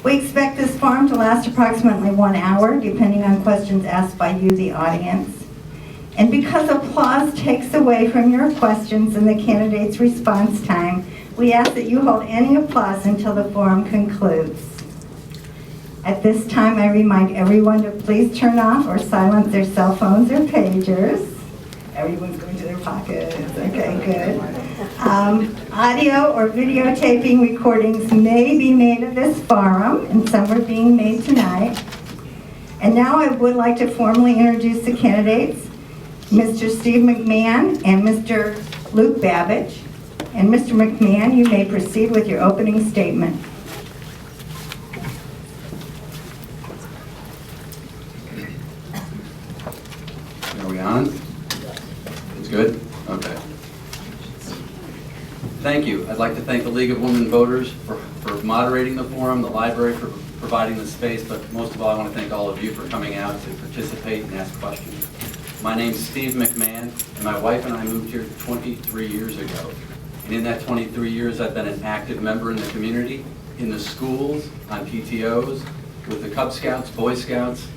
We expect this forum to last approximately 1 hour, depending on questions asked by you, the audience. And because applause takes away from your questions and the candidate's response time, we ask that you hold any applause until the forum concludes. At this time, I remind everyone to please turn off or silence their cell phones or pagers. Everyone's going to their pockets. Okay, good. Audio or videotaping recordings may be made of this forum, and some are being made tonight. And now I would like to formally introduce the candidates, Mr. Steve McMahon and Mr. Luke Babich. And Mr. McMahon, you may proceed with your opening statement. Are we on? It's good? Okay. Thank you. I'd like to thank the League of Women Voters for moderating the forum, the library for providing the space, but most of all, I want to thank all of you for coming out to participate and ask questions. My name's Steve McMahon, and my wife and I moved here 23 years ago. And in that 23 years, I've been an active member in the community, in the schools, on PTOs, with the Cub Scouts, Boy Scouts,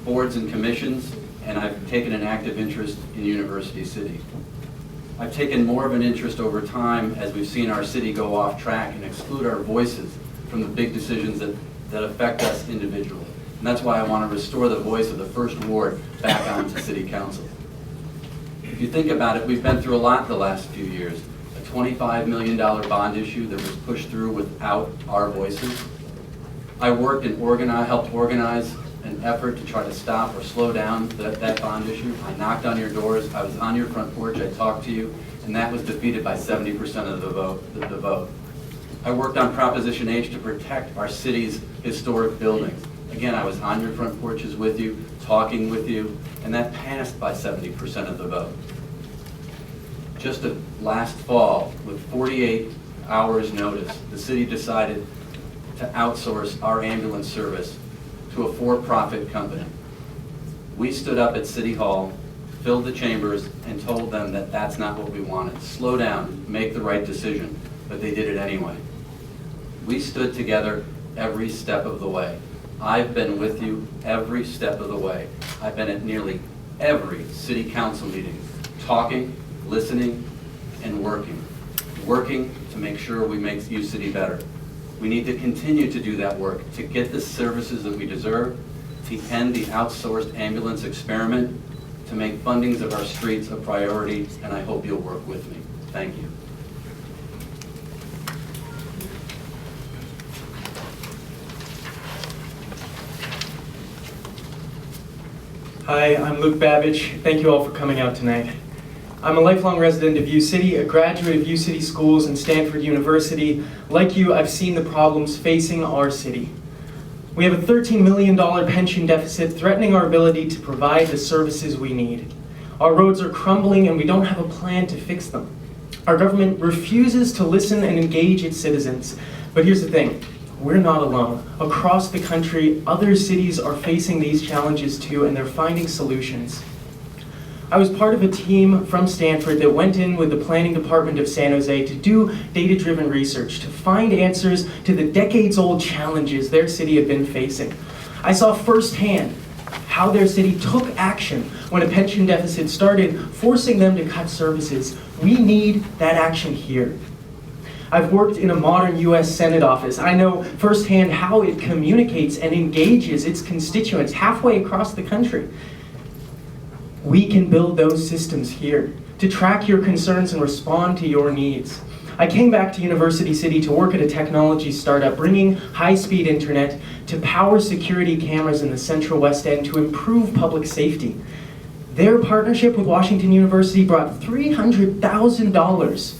boards and commissions, and I've taken an active interest in University City. I've taken more of an interest over time as we've seen our city go off track and exclude our voices from the big decisions that affect us individually. And that's why I want to restore the voice of the First Ward back onto City Council. If you think about it, we've been through a lot the last few years. A $25 million bond issue that was pushed through without our voices. I worked and helped organize an effort to try to stop or slow down that bond issue. I knocked on your doors, I was on your front porch, I talked to you, and that was defeated by 70% of the vote. I worked on Proposition H to protect our city's historic buildings. Again, I was on your front porches with you, talking with you, and that passed by 70% of the vote. Just last fall, with 48 hours notice, the city decided to outsource our ambulance service to a for-profit company. We stood up at City Hall, filled the chambers, and told them that that's not what we wanted. Slow down, make the right decision, but they did it anyway. We stood together every step of the way. I've been with you every step of the way. I've been at nearly every city council meeting, talking, listening, and working to make sure we make U City better. We need to continue to do that work, to get the services that we deserve, to end the outsourced ambulance experiment, to make fundings of our streets a priority, and I hope you'll work with me. Thank you. Hi, I'm Luke Babich. Thank you all for coming out tonight. I'm a lifelong resident of U City, a graduate of U City schools and Stanford University. Like you, I've seen the problems facing our city. We have a $13 million pension deficit threatening our ability to provide the services we need. Our roads are crumbling and we don't have a plan to fix them. Our government refuses to listen and engage its citizens. But here's the thing, we're not alone. Across the country, other cities are facing these challenges too, and they're finding solutions. I was part of a team from Stanford that went in with the planning department of San Jose to do data-driven research, to find answers to the decades-old challenges their city had been facing. I saw firsthand how their city took action when a pension deficit started, forcing them to cut services. We need that action here. I've worked in a modern US Senate office. I know firsthand how it communicates and engages its constituents halfway across the country. We can build those systems here to track your concerns and respond to your needs. I came back to University City to work at a technology startup, bringing high-speed internet to power security cameras in the Central West End to improve public safety. Their partnership with Washington University brought $300,000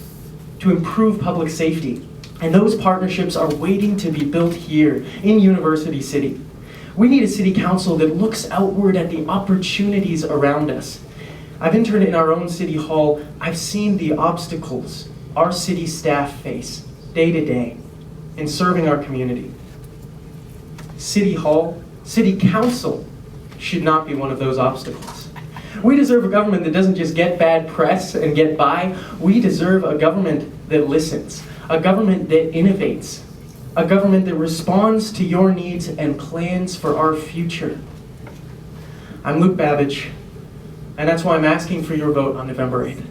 to improve public safety. And those partnerships are waiting to be built here in University City. We need a city council that looks outward at the opportunities around us. I've interned in our own city hall. I've seen the obstacles our city staff face day to day in serving our community. City hall, city council should not be one of those obstacles. We deserve a government that doesn't just get bad press and get by. We deserve a government that listens, a government that innovates, a government that responds to your needs and plans for our future. I'm Luke Babich, and that's why I'm asking for your vote on November 8th.